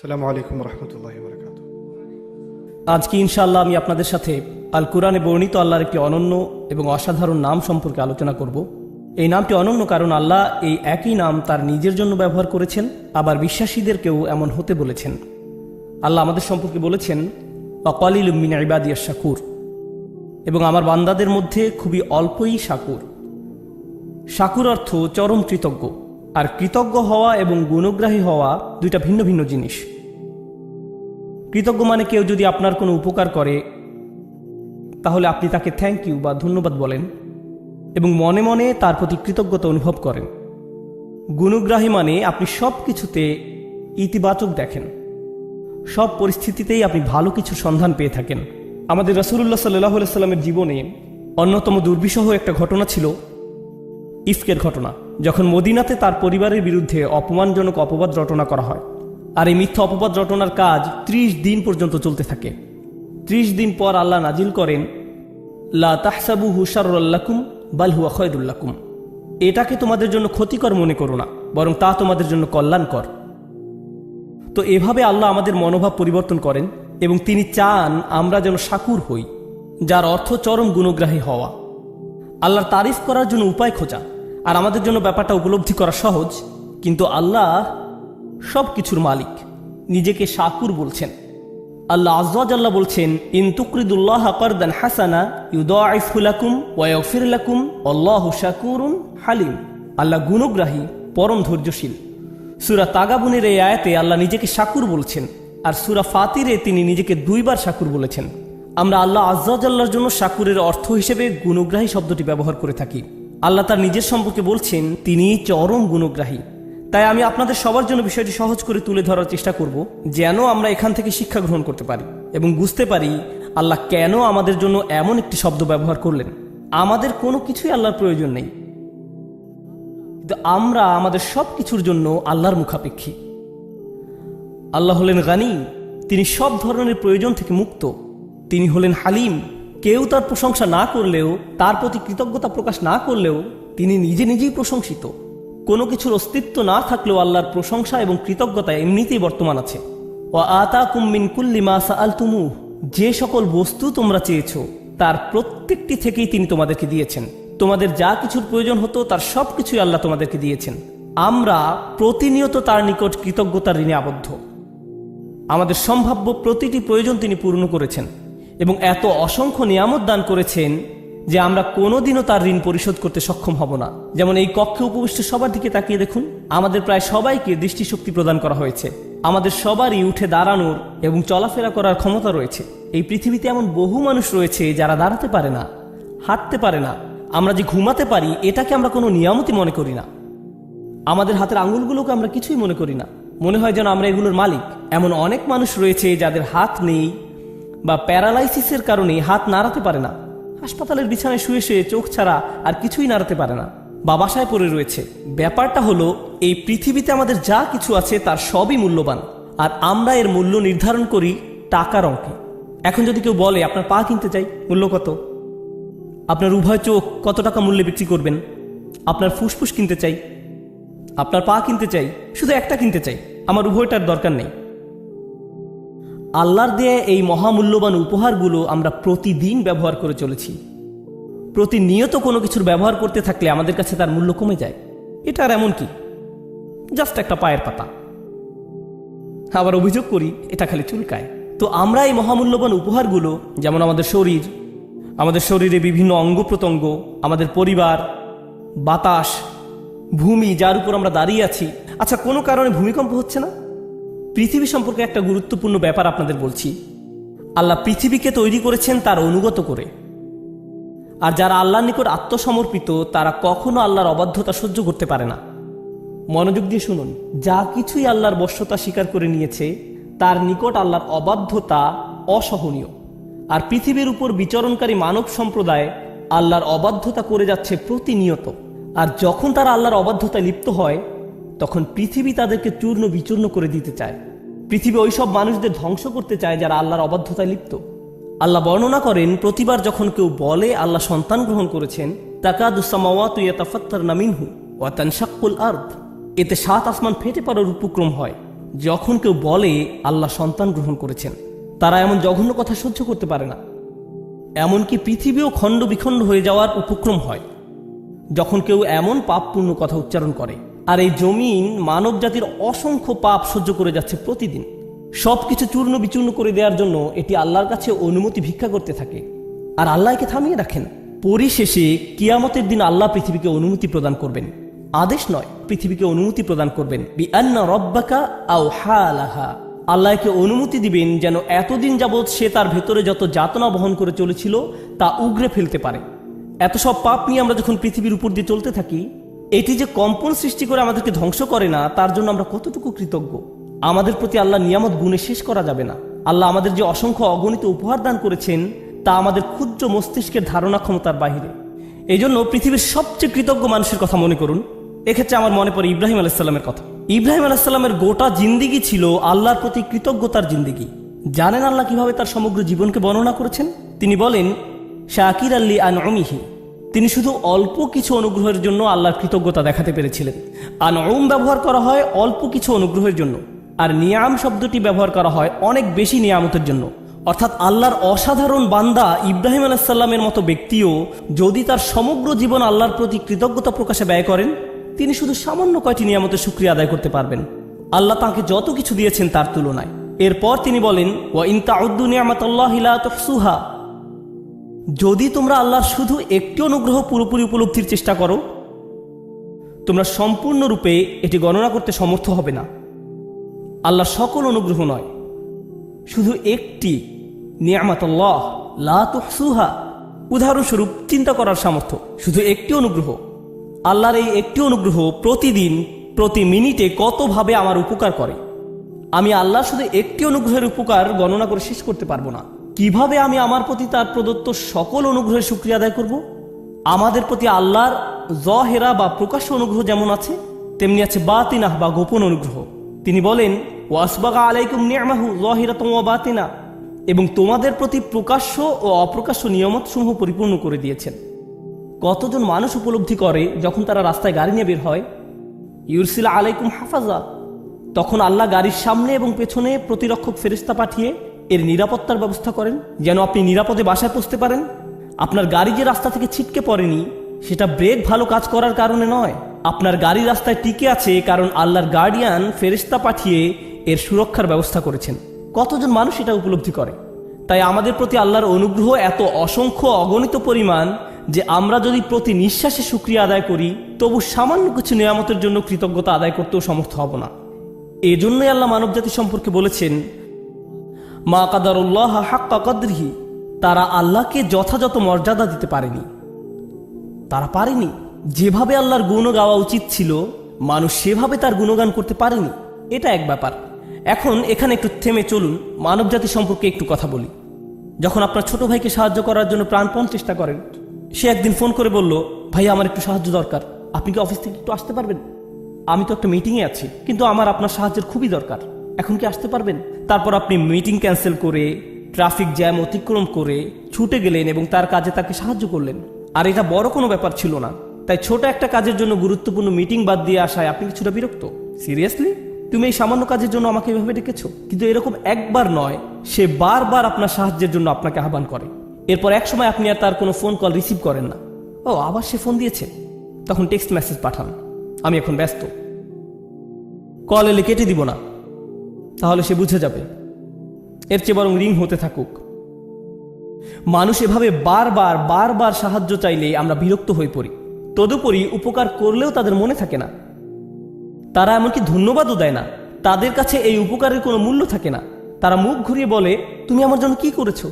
আসসালামু আলাইকুম রহমতুল্লাহি ওয়া বারাকাতুহু। আজকে ইনশাআল্লাহ আমি আপনাদের সাথে আল কুরআনে বর্ণিত আল্লাহর একটি অনন্য এবং অসাধারণ নাম সম্পর্কে আলোচনা করব। এই নামটি অনন্য কারণ আল্লাহ এই একই নাম তার নিজের জন্য ব্যবহার করেছেন, আবার বিশ্বাসীদেরকেও এমন হতে বলেছেন। আল্লাহ আমাদের সম্পর্কে বলেছেন ওয়াকালিলুম মিন ইবাদিয়াশ শাকুর, এবং আমার বান্দাদের মধ্যে খুবই অল্পই শাকুর। শাকুর অর্থ চরম কৃতজ্ঞ, আর কৃতজ্ঞ হওয়া এবং গুণগ্রাহী হওয়া দুইটা ভিন্ন ভিন্ন জিনিস। কৃতজ্ঞ মানে কেউ যদি আপনার কোনো উপকার করে তাহলে আপনি তাকে থ্যাংক ইউ বা ধন্যবাদ বলেন এবং মনে মনে তার প্রতি কৃতজ্ঞতা অনুভব করেন। গুণগ্রাহী মানে আপনি সব কিছুতে ইতিবাচক দেখেন, সব পরিস্থিতিতেই আপনি ভালো কিছুর সন্ধান পেয়ে থাকেন। আমাদের রাসূলুল্লাহ সাল্লাল্লাহু আলাইহি সাল্লামের জীবনে অন্যতম দুর্বিষহ একটা ঘটনা ছিল ইফকের ঘটনা, যখন মদিনাতে তার পরিবারের বিরুদ্ধে অপমানজনক অপবাদ রটনা করা হয়। আর এই মিথ্যা অপবাদ রটনার কাজ 30 দিন পর্যন্ত চলতে থাকে। 30 দিন পর আল্লাহ নাজিল করেন লা তাহসাবুহু শাররাল লাকুম বাল হুয়া খায়রুল লাকুম, এটাকে তোমাদের জন্য ক্ষতিকর মনে করো না, বরং তা তোমাদের জন্য কল্যাণকর। তো এভাবে আল্লাহ আমাদের মনোভাব পরিবর্তন করেন এবং তিনি চান আমরা যেন শাকুর হই, যার অর্থ চরম গুণগ্রাহী হওয়া, আল্লাহর তারিফ করার জন্য উপায় খোঁজা। আর আমাদের জন্য ব্যাপারটা উপলব্ধি করা সহজ, কিন্তু আল্লাহ সব কিছুর মালিক, নিজেকে শাকুর বলছেন। আল্লাহ আযজা ওয়া জাল্লা বলছেন ইন তুকরিদুল্লাহ কারদান হাসানা ইউদাইফু লাকুম ওয়া ইয়াগফির লাকুম আল্লাহু শাকুরুন হালিম। আল্লাহ গুণগ্রাহী, পরম ধৈর্যশীল। সূরা তাগাবুনের এই আয়াতে আল্লাহ নিজেকে শাকুর বলছেন, আর সূরা ফাতিরে তিনি নিজেকে 2 বার শাকুর বলেছেন। আমরা আল্লাহ আযজা ওয়া জাল্লার জন্য শাকুরের অর্থ হিসেবে গুণগ্রাহী শব্দটি ব্যবহার করে থাকি। আল্লাহ তার নিজের সম্পর্কে বলছেন তিনি চরম গুণগ্রাহী। তাই আমি আপনাদের সবার জন্য বিষয়টি সহজ করে তুলে ধরার চেষ্টা করব, যেন আমরা এখান থেকে শিক্ষা গ্রহণ করতে পারি এবং বুঝতে পারি আল্লাহ কেন আমাদের জন্য এমন একটি শব্দ ব্যবহার করলেন। আমাদের কোনো কিছুই আল্লাহর প্রয়োজন নেই, কিন্তু আমরা আমাদের সব কিছুর জন্য আল্লাহর মুখাপেক্ষী। আল্লাহ হলেন গানি, তিনি সব ধরনের প্রয়োজন থেকে মুক্ত। তিনি হলেন হালিম, কেউ তার প্রশংসা না করলেও, তার প্রতি কৃতজ্ঞতা প্রকাশ না করলেও তিনি নিজে নিজেই প্রশংসিত। কোনো কিছুর অস্তিত্ব না থাকলেও আল্লাহর প্রশংসা এবং কৃতজ্ঞতা এমনিতেই বর্তমান আছে। ওয়া আতাকুম মিন কুল্লি মা সাআলতুমুহ, যে সকল বস্তু তোমরা চেয়েছো তার প্রত্যেকটি থেকেই তিনি তোমাদেরকে দিয়েছেন। তোমাদের যা কিছুর প্রয়োজন হতো তার সব কিছুই আল্লাহ তোমাদেরকে দিয়েছেন। আমরা প্রতিনিয়ত তার নিকট কৃতজ্ঞতার ঋণে আবদ্ধ। আমাদের সম্ভাব্য প্রতিটি প্রয়োজন তিনি পূর্ণ করেছেন এবং এত অসংখ্য নিয়ামত দান করেছেন যে আমরা কোনোদিনও তার ঋণ পরিশোধ করতে সক্ষম হব না। যেমন এই কক্ষে উপবিষ্ট সবার দিকে তাকিয়ে দেখুন, আমাদের প্রায় সবাইকে দৃষ্টিশক্তি প্রদান করা হয়েছে। আমাদের সবারই উঠে দাঁড়ানোর এবং চলাফেরা করার ক্ষমতা রয়েছে। এই পৃথিবীতে এমন বহু মানুষ রয়েছে যারা দাঁড়াতে পারে না, হাঁটতে পারে না। আমরা যে ঘুমাতে পারি এটাকে আমরা কোনো নিয়ামতই মনে করি না। আমাদের হাতের আঙুলগুলোকে আমরা কিছুই মনে করি না, মনে হয় যেন আমরা এগুলোর মালিক। এমন অনেক মানুষ রয়েছে যাদের হাত নেই বা প্যারালাইসিসের কারণে হাত নাড়াতে পারে না, হাসপাতালের বিছানায় শুয়ে শুয়ে চোখ ছাড়া আর কিছুই নাড়াতে পারে না, বা বাসায় পড়ে রয়েছে। ব্যাপারটা হলো এই পৃথিবীতে আমাদের যা কিছু আছে তার সবই মূল্যবান, আর আমরা এর মূল্য নির্ধারণ করি টাকার অঙ্কে। এখন যদি কেউ বলে আপনার পা কিনতে চাই, মূল্য কত? আপনার উভয় চোখ কত টাকা মূল্যে বিক্রি করবেন? আপনার ফুসফুস কিনতে চাই, আপনার পা কিনতে চাই, শুধু একটা কিনতে চাই, আমার উভয়টার দরকার নেই। আল্লাহর দেয়া এই মহামূল্যবান উপহারগুলো আমরা প্রতিদিন ব্যবহার করে চলেছি। প্রতিনিয়ত কোনো কিছুর ব্যবহার করতে থাকলে আমাদের কাছে তার মূল্য কমে যায়। এটা আর এমন কি, জাস্ট একটা পায়ের পাতা। আবার অভিযোগ করি এটা খালি চুলকায়। তো আমরা এই মহামূল্যবান উপহারগুলো, যেমন আমাদের শরীর, আমাদের শরীরে বিভিন্ন অঙ্গ প্রত্যঙ্গ, আমাদের পরিবার, বাতাস, ভূমি যার উপর আমরা দাঁড়িয়ে আছি। আচ্ছা, কোনো কারণে ভূমিকম্প হচ্ছে না? পৃথিবী সম্পর্কে একটা গুরুত্বপূর্ণ ব্যাপার আপনাদের বলছি। আল্লাহ পৃথিবীকে তৈরি করেছেন তার অনুগত করে, আর যারা আল্লাহর নিকট আত্মসমর্পিত তারা কখনো আল্লাহর অবাধ্যতা সহ্য করতে পারে না। মনোযোগ দিয়ে শুনুন, যা কিছুই আল্লাহর বশ্যতা স্বীকার করে নিয়েছে তার নিকট আল্লাহর অবাধ্যতা অসহনীয়। আর পৃথিবীর উপর বিচরণকারী মানব সম্প্রদায় আল্লাহর অবাধ্যতা করে যাচ্ছে প্রতিনিয়ত। আর যখন তারা আল্লাহর অবাধ্যতায় লিপ্ত হয় তখন পৃথিবী তাদেরকে চূর্ণ বিচূর্ণ করে দিতে চায়। পৃথিবী ওইসব মানুষদের ধ্বংস করতে চায় যারা আল্লাহর অবাধ্যতায় লিপ্ত। আল্লাহ বর্ণনা করেন, প্রতিবার যখন কেউ বলে আল্লাহ সন্তান গ্রহণ করেছেন, তাকাদুস সামাওয়াতু ইয়াতাফাত্তারনা মিনহু ওয়া তানশাক্কুল আরদ, এতে 7 আসমান ফেটে পড়ার উপক্রম হয়। যখন কেউ বলে আল্লাহ সন্তান গ্রহণ করেছেন, তারা এমন জঘন্য কথা সহ্য করতে পারে না। এমনকি পৃথিবীও খণ্ড বিখণ্ড হয়ে যাওয়ার উপক্রম হয় যখন কেউ এমন পাপপূর্ণ কথা উচ্চারণ করে। আর এই জমিন মানব জাতির অসংখ্য পাপ সহ্য করে যাচ্ছে প্রতিদিন। সবকিছু চূর্ণ বিচূর্ণ করে দেওয়ার জন্য এটি আল্লাহর কাছে অনুমতি ভিক্ষা করতে থাকে, আর আল্লাহ একে থামিয়ে রাখেন। পরিশেষে কিয়ামতের দিন আল্লাহ পৃথিবীকে অনুমতি প্রদান করবেন, আদেশ নয়, পৃথিবীকে অনুমতি প্রদান করবেন। বিআন্না রব্বাকা আওহা লাহা, আল্লাহকে অনুমতি দিবেন যেন এতদিন যাবৎ সে তার ভেতরে যত যাতনা বহন করে চলেছিল তা উগরে ফেলতে পারে। এত সব পাপ নিয়ে আমরা যখন পৃথিবীর উপর দিয়ে চলতে থাকি, এটি যে কম্পন সৃষ্টি করে আমাদেরকে ধ্বংস করে না, তার জন্য আমরা কতটুকু কৃতজ্ঞ। আমাদের প্রতি আল্লাহ নিয়ামত গুণে শেষ করা যাবে না। আল্লাহ আমাদের যে অসংখ্য অগণিত উপহার দান করেছেন তা আমাদের ক্ষুদ্র মস্তিষ্কের ধারণা ক্ষমতার বাহিরে। এই জন্য পৃথিবীর সবচেয়ে কৃতজ্ঞ মানুষের কথা মনে করুন। এক্ষেত্রে আমার মনে পড়ে ইব্রাহিম আলাইসাল্লামের কথা। ইব্রাহিম আলাইসাল্লামের গোটা জিন্দিগি ছিল আল্লাহর প্রতি কৃতজ্ঞতার জিন্দিগি। জানেন আল্লাহ কিভাবে তার সমগ্র জীবনকে বর্ণনা করেছেন? তিনি বলেন, শাকির আল্লি আনউমিহি, তিনি শুধু অল্প কিছু অনুগ্রহের জন্য আল্লাহর কৃতজ্ঞতা দেখাতে পেরেছিলেন। আনউম ব্যবহার করা হয় অল্প কিছু অনুগ্রহের জন্য, আর নিয়াম শব্দটি ব্যবহার করা হয় অনেক বেশি নিয়ামতের জন্য। অর্থাৎ আল্লাহর অসাধারণ বান্দা ইব্রাহিম আলাইসাল্লামের মতো ব্যক্তিও যদি তার সমগ্র জীবন আল্লাহর প্রতি কৃতজ্ঞতা প্রকাশে ব্যয় করেন, তিনি শুধু সামান্য কয়টি নিয়ামতের শুকরিয়া আদায় করতে পারবেন আল্লাহ তাঁকে যত কিছু দিয়েছেন তার তুলনায়। এরপর তিনি বলেন, ওয়া ইন তাউদ্দু নি'মাতাল্লাহি লা তুহসুহা, যদি তোমরা আল্লাহর শুধু একটি অনুগ্রহ পুরোপুরি উপলব্ধির চেষ্টা করো, তোমরা সম্পূর্ণরূপে এটি গণনা করতে সমর্থ হবে না। আল্লাহর সকল অনুগ্রহ নয়, শুধু একটি নি'মাতাল্লাহ লা তুহসুহা, উদাহরণস্বরূপ চিন্তা করার সামর্থ্য, শুধু একটি অনুগ্রহ। আল্লাহর এই একটি অনুগ্রহ প্রতিদিন প্রতি মিনিটে কতভাবে আমার উপকার করে, আমি আল্লাহ শুধু একটি অনুগ্রহের উপকার গণনা করে শেষ করতে পারবো না। কিভাবে আমি আমার প্রতি তার প্রদত্ত সকল অনুগ্রহের শুকরিয়া আদায় করব? আমাদের প্রতি আল্লাহর যহেরা বা প্রকাশ্য অনুগ্রহ যেমন আছে, তেমনি আছে বাতিনাহ বা গোপন অনুগ্রহ। তিনি বলেন, ওয়াসবাগা আলাইকুম নি'মাহু যাহিরাতান ওয়া বাতিনা, এবং তোমাদের প্রতি প্রকাশ্য ও অপ্রকাশ্য নিয়ামতসমূহ পরিপূর্ণ করে দিয়েছেন। কতজন মানুষ উপলব্ধি করে যখন তারা রাস্তায় গাড়ি নিয়ে বের হয়, ইউরসিলা আলাইকুম হাফাজা, তখন আল্লাহ গাড়ির সামনে এবং পেছনে প্রতিরক্ষক ফেরেশতা পাঠিয়ে এর নিরাপত্তার ব্যবস্থা করেন যেন আপনি নিরাপদে বাসায় পৌঁছতে পারেন। আপনার গাড়ি যে রাস্তা থেকে ছিটকে পড়েনি, সেটা ব্রেক ভালো কাজ করার কারণে নয়, আপনার গাড়ি রাস্তায় টিকে আছে কারণ আল্লাহর গার্ডিয়ান ফেরেশতা পাঠিয়ে এর সুরক্ষার ব্যবস্থা করেছেন। কতজন মানুষ এটা উপলব্ধি করে? তাই আমাদের প্রতি আল্লাহর অনুগ্রহ এত অসংখ্য অগণিত পরিমাণ যে আমরা যদি প্রতি নিঃশ্বাসে শুকরিয়া আদায় করি, তবু সামান্য কিছু নিয়ামতের জন্য কৃতজ্ঞতা আদায় করতেও সমর্থ হব না। এজন্যই আল্লাহ মানবজাতি সম্পর্কে বলেছেন, মা কাদারুল্লাহ হাক্কা কদরিহি, তারা আল্লাহকে যথাযথ মর্যাদা দিতে পারেনি। তারা পারেনি যেভাবে আল্লাহর গুণ গাওয়া উচিত ছিল, মানুষ সেভাবে তার গুণগান করতে পারেনি। এটা এক ব্যাপার। এখন এখানে একটু থেমে চলুন, মানবজাতি সম্পর্কে একটু কথা বলি। যখন আপনার ছোট ভাইকে সাহায্য করার জন্য প্রাণপণ চেষ্টা করেন, সে একদিন ফোন করে বলল, ভাই আমার একটু সাহায্য দরকার, আপনি কি অফিস থেকে একটু আসতে পারবেন? আমি তো একটা মিটিংয়ে আছি, কিন্তু আমার আপনার সাহায্যের খুবই দরকার, এখন কি আসতে পারবেন? তারপর আপনি মিটিং ক্যান্সেল করে ট্রাফিক জ্যাম অতিক্রম করে ছুটে গেলেন এবং তার কাজে তাকে সাহায্য করলেন। আর এটা বড় কোনো ব্যাপার ছিল না, তাই ছোট একটা কাজের জন্য গুরুত্বপূর্ণ মিটিং বাদ দিয়ে আসায় আপনি কিছুটা বিরক্ত। সিরিয়াসলি, তুমি এই সামান্য কাজের জন্য আমাকে এভাবে ডেকেছো? কিন্তু এরকম একবার নয়, সে বারবার আপনার সাহায্যের জন্য আপনাকে আহ্বান করে। এরপর এক সময় আপনি আর তার কোনো ফোন কল রিসিভ করেন না। ও আবার সে ফোন দিয়েছে, তখন টেক্সট মেসেজ পাঠান, আমি এখন ব্যস্ত, কল এলে কেটে দিব না, তাহলে সে বুঝে যাবে। এর চেয়ে বরং রিং হতে থাকুক। মানুষ এভাবে বারবার বারবার সাহায্য চাইলে আমরা বিরক্ত হয়ে পড়ি। তদুপরি উপকার করলেও তাদের মনে থাকে না, তারা এমনকি ধন্যবাদও দেয় না। তাদের কাছে এই উপকারের কোনো মূল্য থাকে না। তারা মুখ ঘুরিয়ে বলে, তুমি আমার জন্য কি করেছো?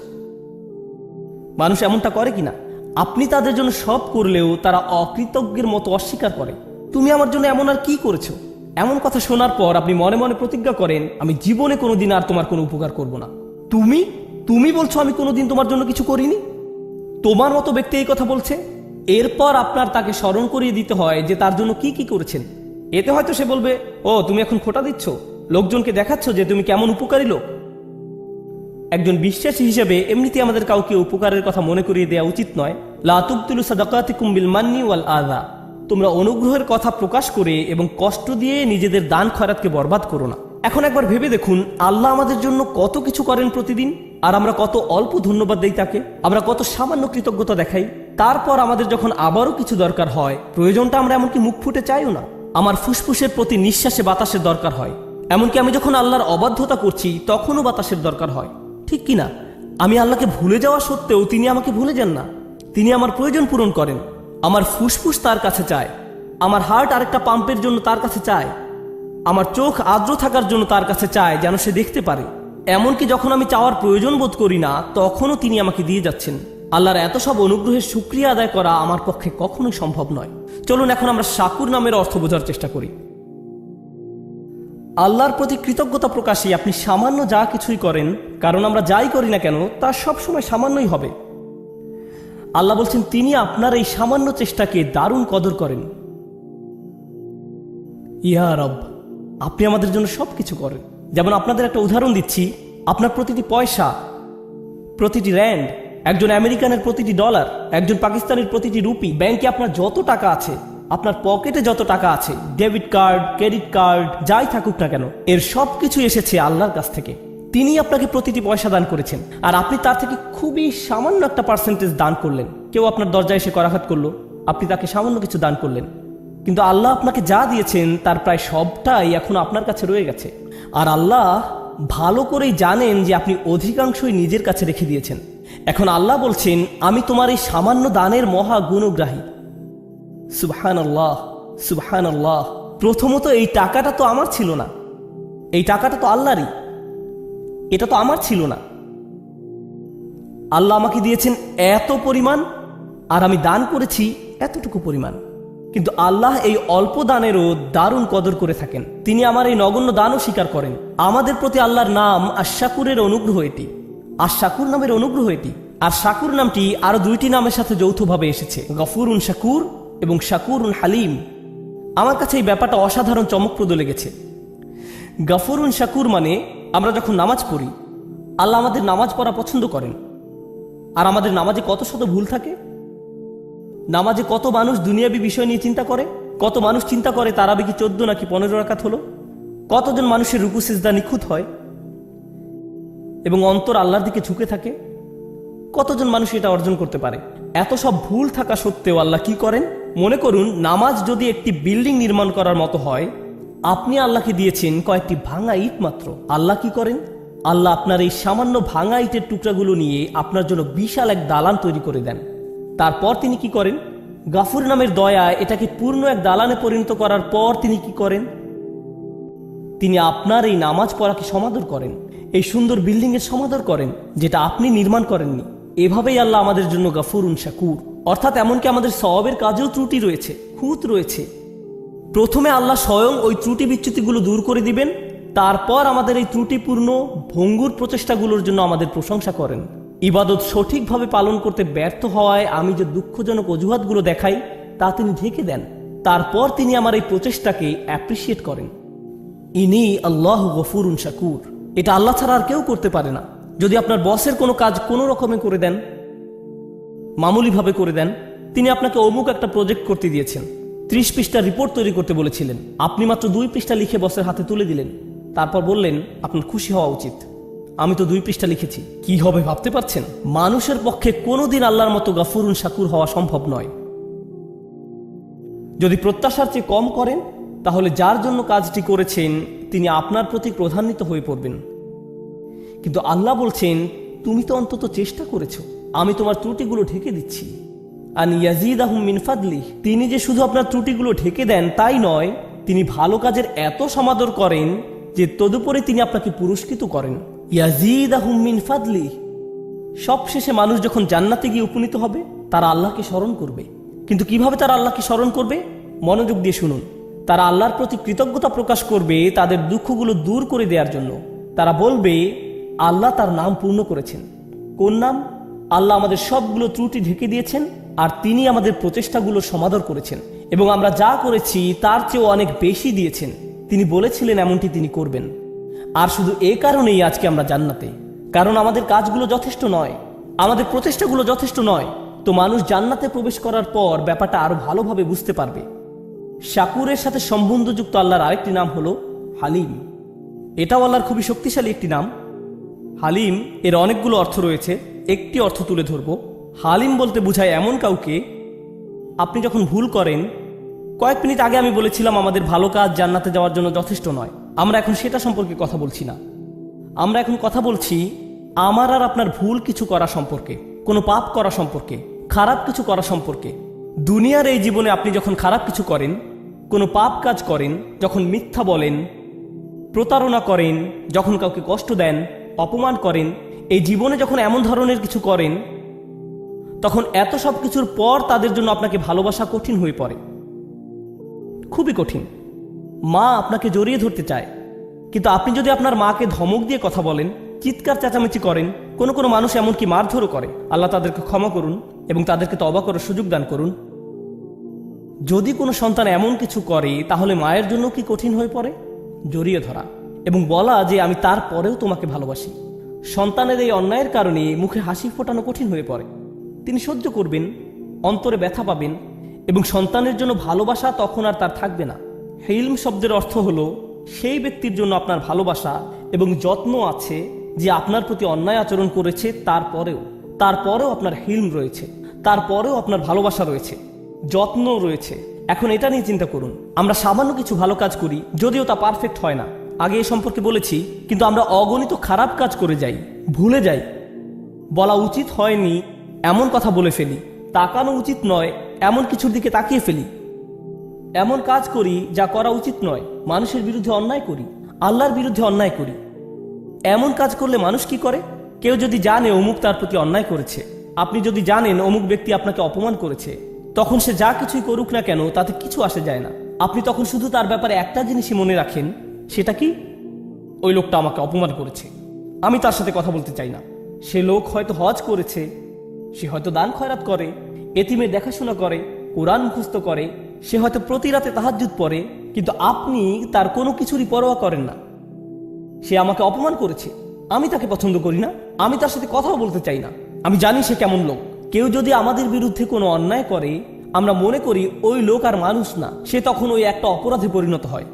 মানুষ এমনটা করে কিনা? আপনি তাদের জন্য সব করলেও তারা অকৃতজ্ঞের মতো অস্বীকার করে, তুমি আমার জন্য এমন আর কি করেছো? এমন কথা শোনার পর আপনি মনে মনে প্রতিজ্ঞা করেন, আমি জীবনে কোনোদিন আর তোমার কোনো উপকার করব না। তুমি বলছো আমি কোনোদিন তোমার জন্য কিছু করিনি? তোমার মতো ব্যক্তি এই কথা বলছে। এরপর আপনার তাকে স্মরণ করিয়ে দিতে হয় যে তার জন্য কি কি করেছেন। এতে হয়তো সে বলবে, ও তুমি এখন খোঁটা দিচ্ছ, লোকজনকে দেখাচ্ছ যে তুমি কেমন উপকারী লোক। একজন বিশ্বাসী হিসেবে এমনিতে আমাদের কাউকে উপকারের কথা মনে করিয়ে দেওয়া উচিত নয়। লা তুবতিলু সাদাকাতিকুম বিল মান্নি ওয়াল আযা, তোমরা অনুগ্রহের কথা প্রকাশ করে এবং কষ্ট দিয়ে নিজেদের দান খয়রাতকে বরবাদ করো না। এখন একবার ভেবে দেখুন, আল্লাহ আমাদের জন্য কত কিছু করেন প্রতিদিন, আর আমরা কত অল্প ধন্যবাদ দেই তাকে, আমরা কত সামান্য কৃতজ্ঞতা দেখাই। তারপর আমাদের যখন আবারও কিছু দরকার হয়, প্রয়োজনটা আমরা এমনকি মুখ ফুটে চাইও না। আমার ফুসফুসের প্রতি নিঃশ্বাসে বাতাসের দরকার হয়, এমনকি আমি যখন আল্লাহর অবাধ্যতা করছি তখনও বাতাসের দরকার হয়, ঠিক কিনা? আমি আল্লাহকে ভুলে যাওয়া সত্ত্বেও তিনি আমাকে ভুলে যান না। তিনি আমার প্রয়োজন পূরণ করেন। আমার ফুসফুস তার কাছে চায়, আমার হার্ট আরেকটা পাম্পের জন্য তার কাছে চায়, আমার চোখ আর্দ্র থাকার জন্য তার কাছে চায়, যেন সে দেখতে পারে। এমনকি যখন আমি চাওয়ার প্রয়োজন বোধ করি না, তখনও তিনি আমাকে দিয়ে যাচ্ছেন। আল্লাহর এত সব অনুগ্রহের শুকরিয়া আদায় করা আমার পক্ষে কখনোই সম্ভব নয়। চলুন এখন আমরা শাকুর নামের অর্থ বোঝার চেষ্টা করি। আল্লাহর প্রতি কৃতজ্ঞতা প্রকাশে আপনি সামান্য যা কিছুই করেন, কারণ আমরা যাই করি না কেন তা সবসময় সামান্যই হবে। আল্লাহ বলছেন তিনি আপনার এই সামান্য চেষ্টাকে দারুণ কদর করেন। ইয়া রব, আপনি আমাদের জন্য সবকিছু করেন। যেমন আপনাদের একটা উদাহরণ দিচ্ছি, আপনার প্রতিটি পয়সা, প্রতিটি র্যান্ড, একজন আমেরিকানের প্রতিটি ডলার, একজন পাকিস্তানের প্রতিটি রুপি, ব্যাংকে আপনার যত টাকা আছে, আপনার পকেটে যত টাকা আছে, ডেবিট কার্ড, ক্রেডিট কার্ড, যাই থাকুক না কেন, এর সব কিছু এসেছে আল্লাহর কাছ থেকে। তিনি আপনাকে প্রতিটি পয়সা দান করেছেন, আর আপনি তার থেকে খুবই সামান্য একটা পার্সেন্টেজ দান করলেন। কেউ আপনার দরজায় এসে করাঘাত করলো, আপনি তাকে সামান্য কিছু দান করলেন, কিন্তু আল্লাহ আপনাকে যা দিয়েছেন তার প্রায় সবটাই এখন আপনার কাছে রয়ে গেছে। আর আল্লাহ ভালো করেই জানেন যে আপনি অধিকাংশই নিজের কাছে রেখে দিয়েছেন। এখন আল্লাহ বলছেন আমি তোমার এই সামান্য দানের মহা গুণগ্রাহী। সুবহানাল্লাহ, সুবহানাল্লাহ। প্রথমত এই টাকাটা তো আমার ছিল না, এই টাকাটা তো আল্লাহরই, এটা তো আমার ছিল না। আল্লাহ আমাকে দিয়েছেন এত পরিমাণ, আর আমি দান করেছি এতটুকু পরিমাণ। কিন্তু আল্লাহ এই অল্প দানেরও দারুণ কদর করে থাকেন। তিনি আমার এই নগণ্য দানও স্বীকার করেন। আমাদের প্রতি আল্লাহর নাম আশ-শাকুরের অনুগ্রহ এটি, আশ-শাকুর নামের অনুগ্রহ এটি। আর শাকুর নামটি আরো দুইটি নামের সাথে যৌথভাবে এসেছে, গফুরুন শাকুর এবং শাকুরুন হালিম। আমার কাছে এই ব্যাপারটা অসাধারণ চমকপ্রদ লেগেছে। গফুরুন শাকুর মানে আমরা যখন নামাজ পড়ি, আল্লাহ আমাদের নামাজ পড়া পছন্দ করেন। আর আমাদের নামাজে কত শত ভুল থাকে। নামাজে কত মানুষ দুনিয়াবী বিষয় নিয়ে চিন্তা করে, কত মানুষ চিন্তা করে তারাবি কি 14 নাকি 15 রাকাত হলো, কতজন মানুষের রুকু সিজদা নিখুঁত হয় এবং অন্তর আল্লাহর দিকে ঝুঁকে থাকে, কতজন মানুষ এটা অর্জন করতে পারে। এত সব ভুল থাকা সত্ত্বেও আল্লাহ কি করেন? মনে করুন নামাজ যদি একটি বিল্ডিং নির্মাণ করার মতো হয়, আপনি আল্লাহকে দিয়েছেন কয়েকটি ভাঙা ইট মাত্র। আল্লাহ কি করেন? আল্লাহ আপনার এই সামান্য ভাঙা ইটের টুকরাগুলো নিয়ে আপনার জন্য বিশাল এক দালান তৈরি করে দেন। তারপর তিনি কি করেন? গাফুর নামের দয়া এটাকে পূর্ণ এক দালানে পরিণত করার পর তিনি কি করেন? তিনি আপনার এই নামাজ পড়াকে সমাদর করেন, এই সুন্দর বিল্ডিং এর সমাদর করেন যেটা আপনি নির্মাণ করেননি। এভাবেই আল্লাহ আমাদের জন্য গাফুরুন শাকুর, অর্থাৎ এমনকি আমাদের সওয়াবের কাজেও ত্রুটি রয়েছে, খুঁত রয়েছে। প্রথমে আল্লাহ স্বয়ং ওই ত্রুটি বিচ্যুতিগুলো দূর করে দিবেন, তারপর আমাদের এই ত্রুটিপূর্ণ ভঙ্গুর প্রচেষ্টাগুলোর জন্য আমাদের প্রশংসা করেন। ইবাদত সঠিকভাবে পালন করতে ব্যর্থ হওয়ায় আমি যে দুঃখজনক অজুহাতগুলো দেখাই তা তিনি ঢেকে দেন। তারপর তিনি আমার এই প্রচেষ্টাকে অ্যাপ্রিসিয়েট করেন। ইনি আল্লাহ গফুরুন শাকুর। এটা আল্লাহ ছাড়া আর কেউ করতে পারে না। যদি আপনার বসের কোনো কাজ কোনো রকমে করে দেন, মামুলিভাবে করে দেন, তিনি আপনাকে অমুক একটা প্রজেক্ট করতে দিয়েছেন, 30 পৃষ্ঠার রিপোর্ট তৈরি করতে বলেছিলেন, আপনি মাত্র 2 পৃষ্ঠা লিখে বসের হাতে তুলে দিলেন, তারপর বললেন আপনার খুশি হওয়া উচিত, আমি তো 2 পৃষ্ঠা লিখেছি। কি হবে ভাবতে পারছেন? মানুষের পক্ষে কোনোদিন আল্লাহর মতো গফুরুন শাকুর হওয়া সম্ভব নয়। যদি প্রত্যাশার চেয়ে কম করেন, তাহলে যার জন্য কাজটি করেছেন তিনি আপনার প্রতি ক্রোধান্বিত হয়ে পড়বেন। কিন্তু আল্লাহ বলছেন তুমি তো অন্তত চেষ্টা করেছো, আমি তোমার ত্রুটিগুলো ঢেকে দিচ্ছি। আন ইয়াজিদাহুম মিন ফাদলি, তিনি যে শুধু আপনার ত্রুটিগুলো ঢেকে দেন তাই নয়, তিনি ভালো কাজের এত সমাদর করেন যে তদুপরি তিনি আপনাকে পুরস্কৃত করেন। ইয়াজিদাহুম মিন ফাদলি। সবশেষে মানুষ যখন জান্নাতে গিয়ে উপনীত হবে, তারা আল্লাহকে স্মরণ করবে। কিন্তু কিভাবে তারা আল্লাহকে স্মরণ করবে? মনোযোগ দিয়ে শুনুন। তারা আল্লাহর প্রতি কৃতজ্ঞতা প্রকাশ করবে তাদের দুঃখগুলো দূর করে দেওয়ার জন্য। তারা বলবে আল্লাহ তার নাম পূর্ণ করেছেন। কোন নাম? আল্লাহ আমাদের সবগুলো ত্রুটি ঢেকে দিয়েছেন, আর তিনি আমাদের প্রচেষ্টাগুলো সমাদর করেছেন, এবং আমরা যা করেছি তার চেয়েও অনেক বেশি দিয়েছেন। তিনি বলেছিলেন এমনটি তিনি করবেন। আর শুধু এ কারণেই আজকে আমরা জান্নাতে, কারণ আমাদের কাজগুলো যথেষ্ট নয়, আমাদের প্রচেষ্টাগুলো যথেষ্ট নয়। তো মানুষ জান্নাতে প্রবেশ করার পর ব্যাপারটা আরো ভালোভাবে বুঝতে পারবে। শাকুরের সাথে সম্বন্ধযুক্ত আল্লাহর আরেকটি নাম হলো হালিম। এটাও আল্লাহর খুবই শক্তিশালী একটি নাম। হালিম এর অনেকগুলো অর্থ রয়েছে, একটি অর্থ তুলে ধরব। হালিম বলতে বোঝায় এমন কাউকে, আপনি যখন ভুল করেন, কয়েক মিনিট আগে আমি বলেছিলাম আমাদের ভালো কাজ জান্নাতে যাওয়ার জন্য যথেষ্ট নয়, আমরা এখন সেটা সম্পর্কে কথা বলছি না। আমরা এখন কথা বলছি আমার আর আপনার ভুল কিছু করা সম্পর্কে, কোনো পাপ করা সম্পর্কে, খারাপ কিছু করা সম্পর্কে। দুনিয়ার এই জীবনে আপনি যখন খারাপ কিছু করেন, কোনো পাপ কাজ করেন, যখন মিথ্যা বলেন, প্রতারণা করেন, যখন কাউকে কষ্ট দেন, অপমান করেন, এই জীবনে যখন এমন ধরনের কিছু করেন, তখন এত সব কিছুর পর তাদের জন্য আপনাকে ভালোবাসা কঠিন হয়ে পড়ে, খুবই কঠিন। মা আপনাকে জড়িয়ে ধরতে চায়, কিন্তু আপনি যদি আপনার মাকে ধমক দিয়ে কথা বলেন, চিৎকার চেঁচামেচি করেন, কোনো কোনো মানুষ এমনকি মারধরও করে, আল্লাহ তাদেরকে ক্ষমা করুন এবং তাদেরকে তওবা করার সুযোগ দান করুন। যদি কোনো সন্তান এমন কিছু করে, তাহলে মায়ের জন্য কি কঠিন হয়ে পড়ে? জড়িয়ে ধরা এবং বলা যে আমি তারপরেও তোমাকে ভালোবাসি। সন্তানের এই অন্যায়ের কারণে মুখে হাসি ফোটানো কঠিন হয়ে পড়ে। তিনি সহ্য করবেন, অন্তরে ব্যথা পাবেন এবং সন্তানের জন্য ভালোবাসা তখন আর তার থাকবে না। হিলম শব্দের অর্থ হলো সেই ব্যক্তির জন্য আপনার ভালোবাসা এবং যত্ন আছে যে আপনার প্রতি অন্যায় আচরণ করেছে, তারপরেও আপনার হিলম রয়েছে, তারপরেও আপনার ভালোবাসা রয়েছে, যত্ন রয়েছে। এখন এটা নিয়ে চিন্তা করুন, আমরা সামান্য কিছু ভালো কাজ করি, যদিও তা পারফেক্ট হয় না, আগে এ সম্পর্কে বলেছি, কিন্তু আমরা অগণিত খারাপ কাজ করে যাই, ভুলে যাই, বলা উচিত হয়নি এমন কথা বলে ফেলি, তাকানো উচিত নয় এমন কিছুর দিকে তাকিয়ে ফেলি, এমন কাজ করি যা করা উচিত নয়, মানুষের বিরুদ্ধে অন্যায় করি, আল্লাহর বিরুদ্ধে অন্যায় করি। এমন কাজ করলে মানুষ কি করে? কেউ যদি জানে অমুক তার প্রতি অন্যায় করেছে, আপনি যদি জানেন অমুক ব্যক্তি আপনাকে অপমান করেছে, তখন সে যা কিছুই করুক না কেন তাতে কিছু আসে যায় না। আপনি তখন শুধু তার ব্যাপারে একটা জিনিসই মনে রাখেন, সেটা কি? ওই লোকটা আমাকে অপমান করেছে, আমি তার সাথে কথা বলতে চাই না। সে লোক হয়তো হজ করেছে, সে হয়তো দান খয়রাত করে, এতিমের দেখাশোনা করে, কোরআন মুখস্থ করে, সে হয়তো প্রতি রাতে তাহাজ্জুদ পড়ে, কিন্তু আপনি তার কোনো কিছুরই পরোয়া করেন না। সে আমাকে অপমান করেছে, আমি তাকে পছন্দ করি না, আমি তার সাথে কথাও বলতে চাই না, আমি জানি সে কেমন লোক। কেউ যদি আমাদের বিরুদ্ধে কোনো অন্যায় করে, আমরা মনে করি ওই লোক আর মানুষ না, সে তখন ওই একটা অপরাধে পরিণত হয়।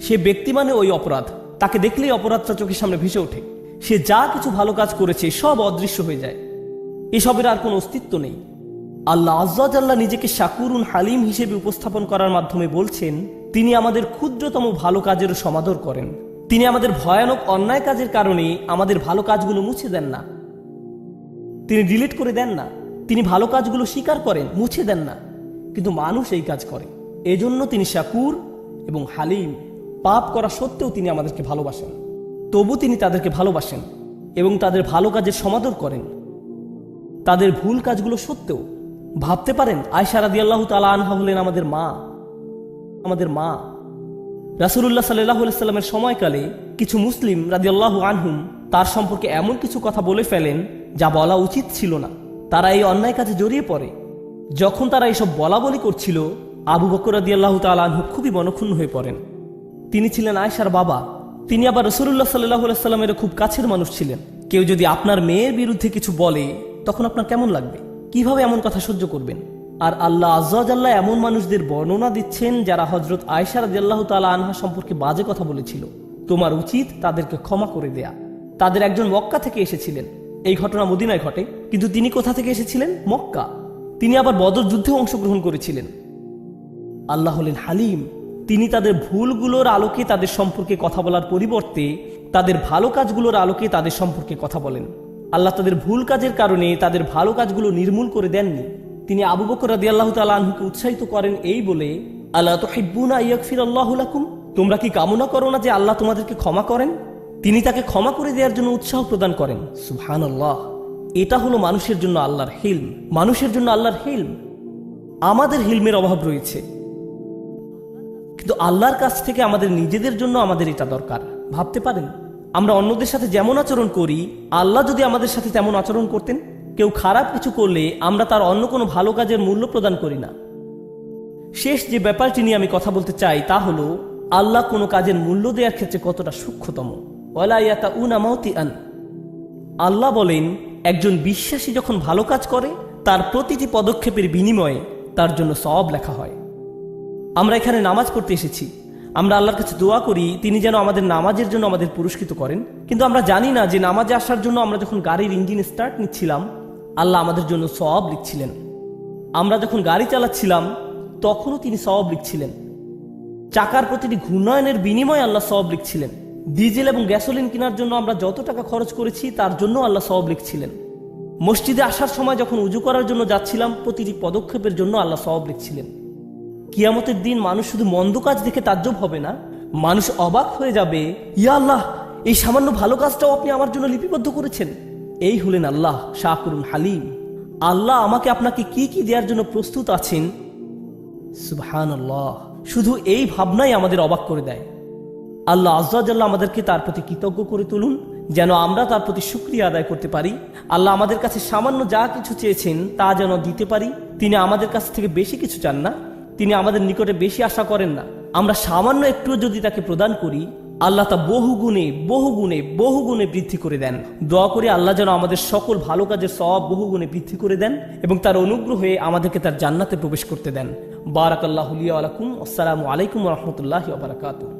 সে ব্যক্তি মানে ওই অপরাধ, তাকে দেখলেই অপরাধটা চোখের সামনে ভেসে ওঠে। সে যা কিছু ভালো কাজ করেছে সব অদৃশ্য হয়ে যায়, এসবের আর কোনো অস্তিত্ব নেই। আল্লাহ আজ্জা জাল্লা নিজেকে শাকুরুন হালিম হিসেবে উপস্থাপন করার মাধ্যমে বলছেন, তিনি আমাদের ক্ষুদ্রতম ভালো কাজেরও সমাদর করেন। তিনি আমাদের ভয়ানক অন্যায় কাজের কারণে আমাদের ভালো কাজগুলো মুছে দেন না, তিনি ডিলিট করে দেন না। তিনি ভালো কাজগুলো স্বীকার করেন, মুছে দেন না, কিন্তু মানুষ এই কাজ করে। এজন্য তিনি শাকুর এবং হালিম। পাপ করা সত্ত্বেও তিনি আমাদেরকে ভালোবাসেন, তবু তিনি তাদেরকে ভালোবাসেন এবং তাদের ভালো কাজের সমাদর করেন, তাদের ভুল কাজগুলো সত্ত্বেও। ভাবতে পারেন, আয়েশা রাদিয়াল্লাহু তাআলা আনহা হলেন আমাদের মা। রাসূলুল্লাহ সাল্লাল্লাহু আলাইহি সাল্লামের সময়কালে কিছু মুসলিম রাদিয়াল্লাহু আনহুম তার সম্পর্কে এমন কিছু কথা বলে ফেলেন যা বলা উচিত ছিল না। তারা এই অন্যায় কাজে জড়িয়ে পড়ে। যখন তারা এইসব বলা বলি করছিল, আবু বকর রাদিয়াল্লাহু তাআলা আনহু খুবই মনক্ষুণ্ণ হয়ে পড়েন। তিনি ছিলেন আয়েশার বাবা, তিনি আবার রাসূলুল্লাহ সাল্লাল্লাহু আলাইহি সাল্লামের খুব কাছের মানুষ ছিলেন। কেউ যদি আপনার মেয়ের বিরুদ্ধে কিছু বলে, তখন আপনার কেমন লাগবে? কিভাবে এমন কথা সহ্য করবেন? আর আল্লাহ আজ্জা জাল্লা এমন মানুষদের বর্ণনা দিচ্ছেন যারা হযরত আয়েশা রাদিয়াল্লাহু তাআলা আনহা সম্পর্কে বাজে কথা বলেছিল। তোমার উচিত তাদেরকে ক্ষমা করে দেয়া। তাদের একজন মক্কা থেকে এসেছিলেন, এই ঘটনা মদিনায় ঘটে, কিন্তু তিনি কোথা থেকে এসেছিলেন? মক্কা। তিনি আবার বদর যুদ্ধেও অংশগ্রহণ করেছিলেন। আল্লাহ হলেন হালিম। তিনি তাদের ভুলগুলোর আলোকে তাদের সম্পর্কে কথা বলার পরিবর্তে তাদের ভালো কাজগুলোর আলোকে তাদের সম্পর্কে কথা বলেন। আল্লাহ তাদের ভুল কাজের কারণে তাদের ভালো কাজগুলো নির্মূল করে দেননি। তিনি আবু বকর রাদিয়াল্লাহু তাআলা আনহুকে উৎসাহিত করেন এই বলে, আলা তুহিব্বুনা ইয়াগফিরাল্লাহু লাকুম, তোমরা কি কামনা করো না যে আল্লাহ তোমাদেরকে ক্ষমা করেন? তিনি তাকে ক্ষমা করে দেওয়ার জন্য উৎসাহ প্রদান করেন। সুবহানাল্লাহ। এটা হলো মানুষের জন্য আল্লাহর হিলম, মানুষের জন্য আল্লাহর হিলম। আমাদের হিলমের অভাব রয়েছে, কিন্তু আল্লাহর কাছ থেকে আমাদের নিজেদের জন্য আমাদের এটা দরকার। ভাবতে পারেন, আমরা অন্যদের সাথে যেমন আচরণ করি, আল্লাহ যদি আমাদের সাথে তেমন আচরণ করতেন। কেউ খারাপ কিছু করলে আমরা তার অন্য কোনো ভালো কাজের মূল্য প্রদান করি না। শেষ যে ব্যাপারটি নিয়ে আমি কথা বলতে চাই তা হলো, আল্লাহ কোনো কাজের মূল্য দেওয়ার ক্ষেত্রে কতটা সূক্ষ্মতম। ওয়ালা ইয়াতাউনা মাউতিআন, আল্লাহ বলেন, একজন বিশ্বাসী যখন ভালো কাজ করে, তার প্রতিটি পদক্ষেপের বিনিময়ে তার জন্য সওয়াব লেখা হয়। আমরা এখানে নামাজ পড়তে এসেছি, আমরা আল্লাহর কাছে দোয়া করি তিনি যেন আমাদের নামাজের জন্য আমাদের পুরস্কৃত করেন, কিন্তু আমরা জানি না যে নামাজে আসার জন্য আমরা যখন গাড়ির ইঞ্জিন স্টার্ট নিচ্ছিলাম আল্লাহ আমাদের জন্য সওয়াব লিখছিলেন। আমরা যখন গাড়ি চালাচ্ছিলাম তখনও তিনি সওয়াব লিখছিলেন। চাকার প্রতিটি ঘূর্ণায়নের বিনিময়ে আল্লাহ সওয়াব লিখছিলেন। ডিজেল এবং গ্যাসোলিন কেনার জন্য আমরা যত টাকা খরচ করেছি তার জন্য আল্লাহ সওয়াব লিখছিলেন। মসজিদে আসার সময় যখন উজু করার জন্য যাচ্ছিলাম প্রতিটি পদক্ষেপের জন্য আল্লাহ সওয়াব লিখছিলেন। কিয়ামতের দিন মানুষ শুধু মন্দ কাজ দেখে তাজ্জব হবে না, মানুষ অবাক হয়ে যাবে, ইয়া আল্লাহ, এই সামান্য ভালো কাজটাও আপনি আমার জন্য লিপিবদ্ধ করেছেন। এই হলেন আল্লাহ শাকুরুল হালিম। আল্লাহ আমাকে আপনাকে কি কি দেওয়ার জন্য প্রস্তুত আছেন, সুবহানাল্লাহ। শুধু এই ভাবনাই আমাদের অবাক করে দেয়। আল্লাহ আজ্জা ওয়া জাল্লা আমাদেরকে তার প্রতি কৃতজ্ঞ করে তুলুন, যেন আমরা তার প্রতি শুকরিয়া আদায় করতে পারি। আল্লাহ আমাদের কাছে সামান্য যা কিছু চেয়েছেন তা যেন দিতে পারি। তিনি আমাদের কাছ থেকে বেশি কিছু চান না, তিনি আমাদের নিকটে বেশি আশা করেন না। আমরা সামান্য একটু যদি তাকে প্রদান করি আল্লাহ তা বহু গুণে বহু গুণে বহু গুণে বৃদ্ধি করে দেন। দোয়া করে আল্লাহ যেন আমাদের সকল ভালো কাজের সওয়াব বহু গুণে বৃদ্ধি করে দেন এবং তার অনুগ্রহে আমাদেরকে তার জান্নাতে প্রবেশ করতে দেন। বারাকাল্লাহু লি ওয়া লাকুম। আসসালামু আলাইকুম ওয়া রাহমাতুল্লাহি ওয়া বারাকাতুহু।